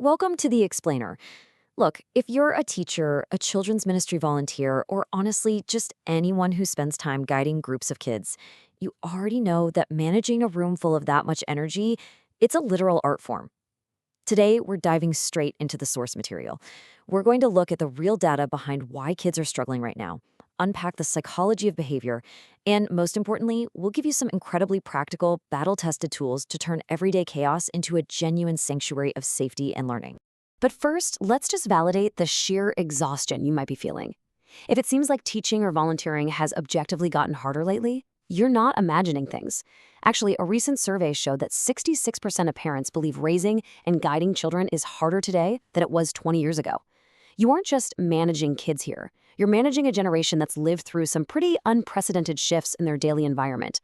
welcome to The Explainer. Look, if you're a teacher, a children's ministry volunteer, or honestly, just anyone who spends time guiding groups of kids, you already know that managing a room full of that much energy, it's a literal art form. Today, we're diving straight into the source material. We're going to look at the real data behind why kids are struggling right now, unpack the psychology of behavior, and most importantly, we'll give you some incredibly practical, battle-tested tools to turn everyday chaos into a genuine sanctuary of safety and learning. But first, let's just validate the sheer exhaustion you might be feeling. If it seems like teaching or volunteering has objectively gotten harder lately, you're not imagining things. Actually, a recent survey showed that 66% of parents believe raising and guiding children is harder today than it was 20 years ago. You aren't just managing kids here. You're managing a generation that's lived through some pretty unprecedented shifts in their daily environment.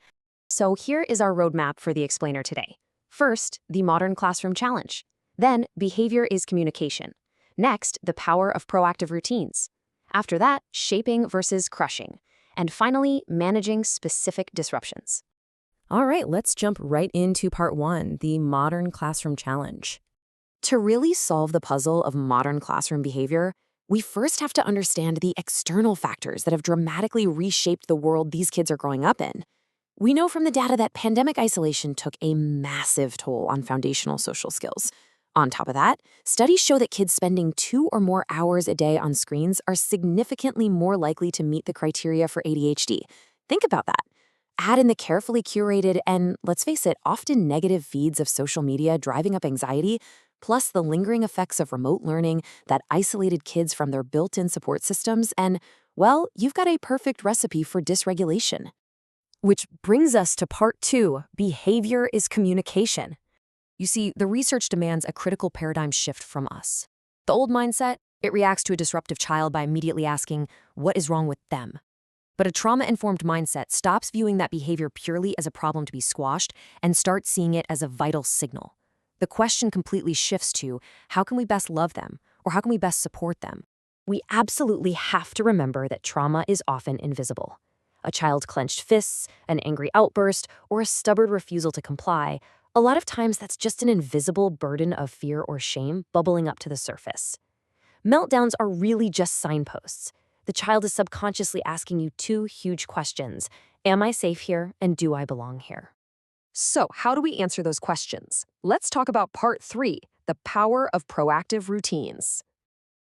So here is our roadmap for the explainer today. First, the modern classroom challenge. Then, behavior is communication. Next, the power of proactive routines. After that, shaping versus crushing. And finally, managing specific disruptions. All right, let's jump right into part one, the modern classroom challenge. To really solve the puzzle of modern classroom behavior, we first have to understand the external factors that have dramatically reshaped the world these kids are growing up in. We know from the data that pandemic isolation took a massive toll on foundational social skills. On top of that, studies show that kids spending 2 or more hours a day on screens are significantly more likely to meet the criteria for ADHD. Think about that. Add in the carefully curated and, let's face it, often negative feeds of social media driving up anxiety, plus the lingering effects of remote learning that isolated kids from their built-in support systems, and, well, you've got a perfect recipe for dysregulation. Which brings us to part two, behavior is communication. You see, the research demands a critical paradigm shift from us. The old mindset, it reacts to a disruptive child by immediately asking, what is wrong with them? But a trauma-informed mindset stops viewing that behavior purely as a problem to be squashed and starts seeing it as a vital signal. The question completely shifts to, how can we best love them? Or how can we best support them? We absolutely have to remember that trauma is often invisible. A child's clenched fists, an angry outburst, or a stubborn refusal to comply, a lot of times that's just an invisible burden of fear or shame bubbling up to the surface. Meltdowns are really just signposts. The child is subconsciously asking you two huge questions. Am I safe here, and do I belong here? So, how do we answer those questions? Let's talk about part 3, the power of proactive routines.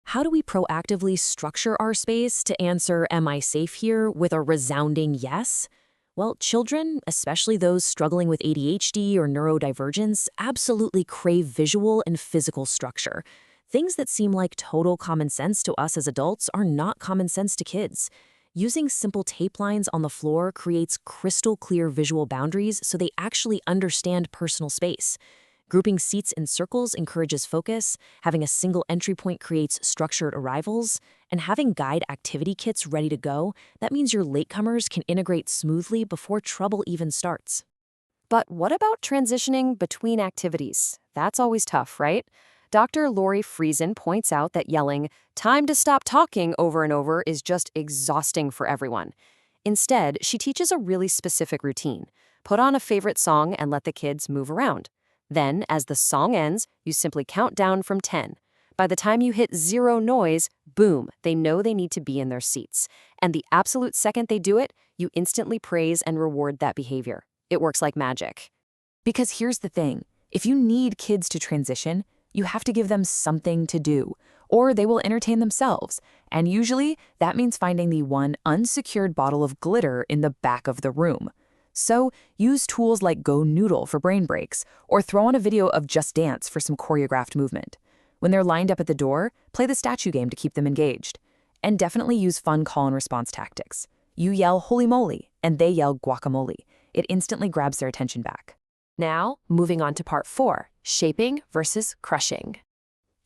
How do we proactively structure our space to answer, am I safe here, with a resounding yes? Well, children, especially those struggling with ADHD or neurodivergence, absolutely crave visual and physical structure. Things that seem like total common sense to us as adults are not common sense to kids. Using simple tape lines on the floor creates crystal clear visual boundaries so they actually understand personal space. Grouping seats in circles encourages focus, having a single entry point creates structured arrivals, and having guide activity kits ready to go, that means your latecomers can integrate smoothly before trouble even starts. But what about transitioning between activities? That's always tough, right? Dr. Lori Friesen points out that yelling, "Time to stop talking," over and over is just exhausting for everyone. Instead, she teaches a really specific routine. Put on a favorite song and let the kids move around. Then, as the song ends, you simply count down from 10. By the time you hit 0 noise, boom, they know they need to be in their seats. And the absolute second they do it, you instantly praise and reward that behavior. It works like magic. Because here's the thing, if you need kids to transition, you have to give them something to do, or they will entertain themselves. And usually, that means finding the one unsecured bottle of glitter in the back of the room. So, use tools like Go Noodle for brain breaks, or throw on a video of Just Dance for some choreographed movement. When they're lined up at the door, play the statue game to keep them engaged. And definitely use fun call and response tactics. You yell holy moly, and they yell guacamole. It instantly grabs their attention back. Now, moving on to part 4, shaping versus crushing.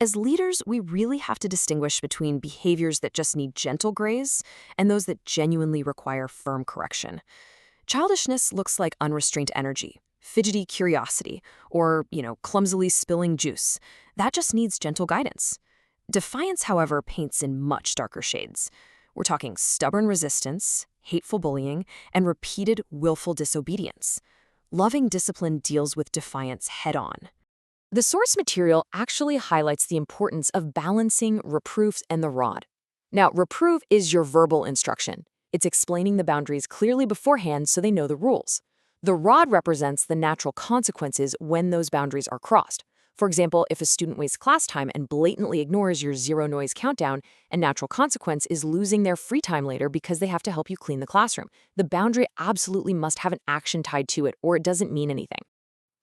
As leaders, we really have to distinguish between behaviors that just need gentle grace and those that genuinely require firm correction. Childishness looks like unrestrained energy, fidgety curiosity, or, clumsily spilling juice. That just needs gentle guidance. Defiance, however, paints in much darker shades. We're talking stubborn resistance, hateful bullying, and repeated willful disobedience. Loving discipline deals with defiance head-on. The source material actually highlights the importance of balancing reproof and the rod. Now, reproof is your verbal instruction. It's explaining the boundaries clearly beforehand so they know the rules. The rod represents the natural consequences when those boundaries are crossed. For example, if a student wastes class time and blatantly ignores your zero noise countdown, a natural consequence is losing their free time later because they have to help you clean the classroom. The boundary absolutely must have an action tied to it, or it doesn't mean anything.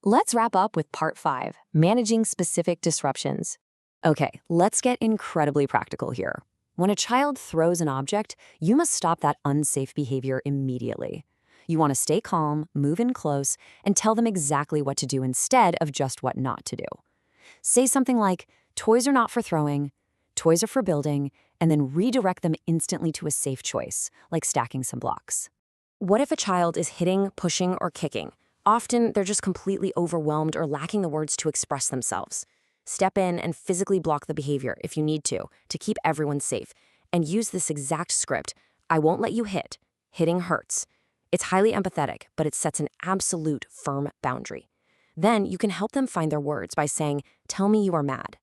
Let's wrap up with part 5, managing specific disruptions. Okay, let's get incredibly practical here. When a child throws an object, you must stop that unsafe behavior immediately. You want to stay calm, move in close, and tell them exactly what to do instead of just what not to do. Say something like, toys are not for throwing, toys are for building, and then redirect them instantly to a safe choice, like stacking some blocks. What if a child is hitting, pushing, or kicking? Often, they're just completely overwhelmed or lacking the words to express themselves. Step in and physically block the behavior if you need to keep everyone safe, and use this exact script. I won't let you hit. Hitting hurts. It's highly empathetic, but it sets an absolute firm boundary. Then you can help them find their words by saying, tell me you are mad.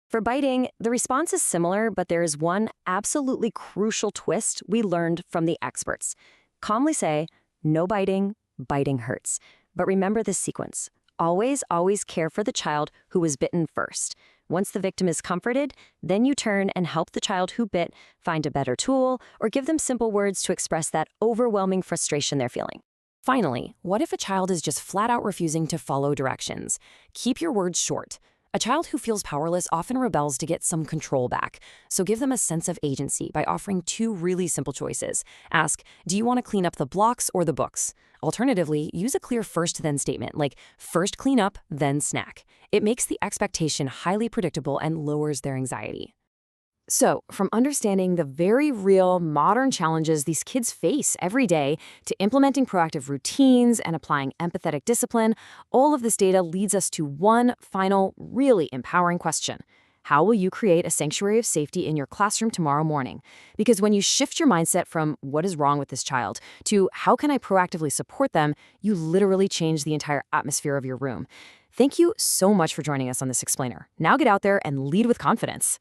For biting, the response is similar, but there is one absolutely crucial twist we learned from the experts. Calmly say, no biting, biting hurts. But remember this sequence. Always, always care for the child who was bitten first. Once the victim is comforted, then you turn and help the child who bit find a better tool or give them simple words to express that overwhelming frustration they're feeling. Finally, what if a child is just flat out refusing to follow directions? Keep your words short. A child who feels powerless often rebels to get some control back, so give them a sense of agency by offering 2 really simple choices. Ask, do you want to clean up the blocks or the books? Alternatively, use a clear first-then statement, like first clean up, then snack. It makes the expectation highly predictable and lowers their anxiety. So, from understanding the very real modern challenges these kids face every day to implementing proactive routines and applying empathetic discipline, all of this data leads us to one final, really empowering question. How will you create a sanctuary of safety in your classroom tomorrow morning? Because when you shift your mindset from what is wrong with this child to how can I proactively support them, you literally change the entire atmosphere of your room. Thank you so much for joining us on this explainer. Now get out there and lead with confidence.